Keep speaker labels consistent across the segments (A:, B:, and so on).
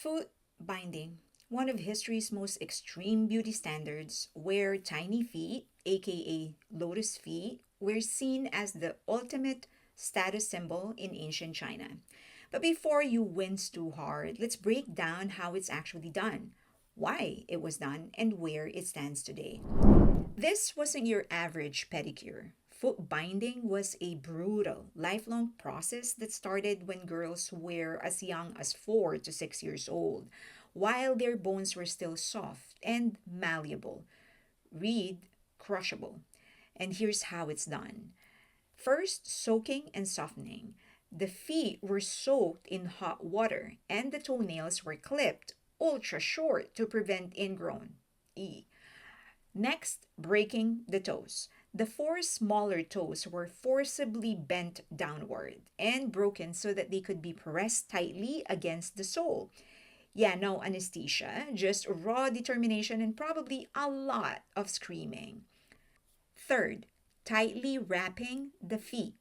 A: Foot binding, one of history's most extreme beauty standards, where tiny feet, aka lotus feet, were seen as the ultimate status symbol in ancient China. But before you wince too hard, let's break down how it's actually done, why it was done, and where it stands today. This wasn't your average pedicure. Foot binding was a brutal, lifelong process that started when girls were as young as 4 to 6 years old, while their bones were still soft and malleable, read crushable. And here's how it's done. First, soaking and softening. The feet were soaked in hot water and the toenails were clipped ultra short to prevent ingrown. E. Next, breaking the toes. The four smaller toes were forcibly bent downward and broken so that they could be pressed tightly against the sole. Yeah, no anesthesia, just raw determination and probably a lot of screaming. Third, tightly wrapping the feet.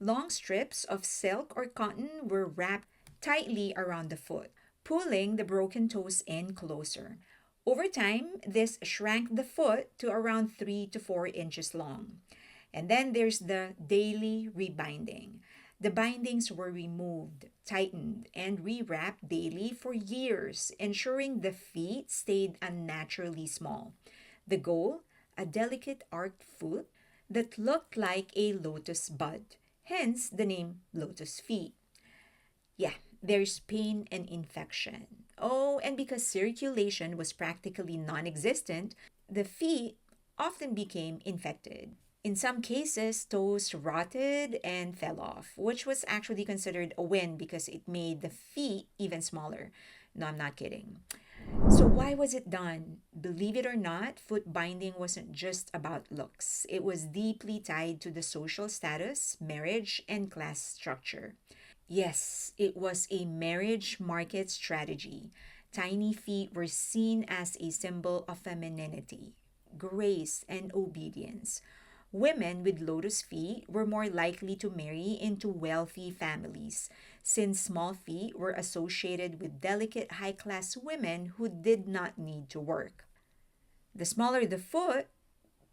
A: Long strips of silk or cotton were wrapped tightly around the foot, pulling the broken toes in closer. Over time, this shrank the foot to around 3 to 4 inches long. And then there's the daily rebinding. The bindings were removed, tightened, and rewrapped daily for years, ensuring the feet stayed unnaturally small. The goal? A delicate arched foot that looked like a lotus bud, hence the name lotus feet. Yeah, there's pain and infection. Oh, and because circulation was practically non existent, the feet often became infected. In some cases, toes rotted and fell off, which was actually considered a win because it made the feet even smaller. No, I'm not kidding. So, why was it done? Believe it or not, foot binding wasn't just about looks. It was deeply tied to the social status, marriage, and class structure. Yes, it was a marriage market strategy. Tiny feet were seen as a symbol of femininity, grace, and obedience. Women with lotus feet were more likely to marry into wealthy families, since small feet were associated with delicate high class women who did not need to work. The smaller the foot,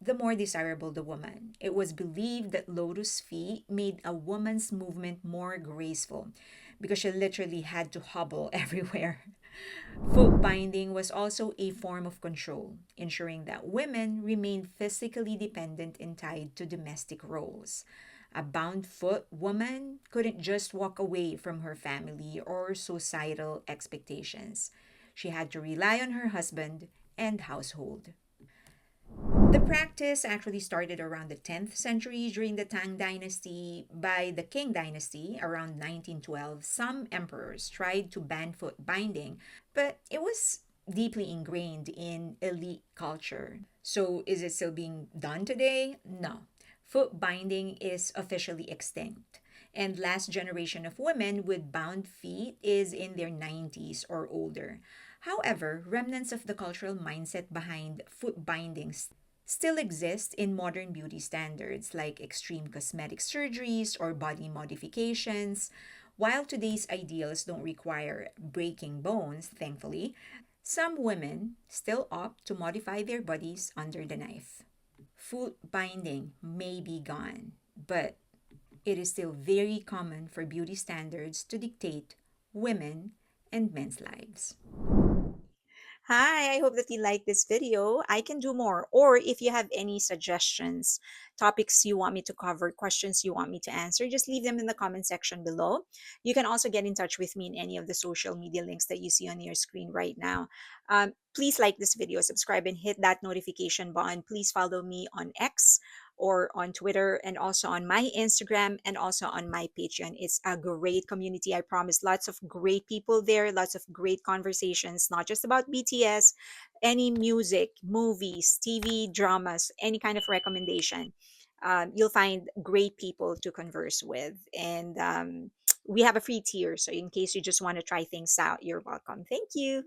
A: the more desirable the woman. It was believed that lotus feet made a woman's movement more graceful because she literally had to hobble everywhere. Foot binding was also a form of control, ensuring that women remained physically dependent and tied to domestic roles. A bound foot woman couldn't just walk away from her family or societal expectations. She had to rely on her husband and household. The practice actually started around the 10th century during the Tang Dynasty. By the Qing Dynasty, around 1912, some emperors tried to ban foot binding, but it was deeply ingrained in elite culture. So, is it still being done today? No. Foot binding is officially extinct. And last generation of women with bound feet is in their 90s or older. However, remnants of the cultural mindset behind foot bindings still exist in modern beauty standards like extreme cosmetic surgeries or body modifications. While today's ideals don't require breaking bones, thankfully, some women still opt to modify their bodies under the knife. Foot binding may be gone, but it is still very common for beauty standards to dictate women and men's lives. Hi, I hope that you like this video. I can do more. Or if you have any suggestions, topics you want me to cover, questions you want me to answer, just leave them in the comment section below. You can also get in touch with me in any of the social media links that you see on your screen right now. Please like this video, subscribe, and hit that notification button. Please follow me on X or on Twitter and also on my Instagram and also on my Patreon. It's a great community. I promise lots of great people there, lots of great conversations, not just about BTS, any music, movies, TV, dramas, any kind of recommendation. You'll find great people to converse with. And we have a free tier. So in case you just want to try things out, you're welcome. Thank you.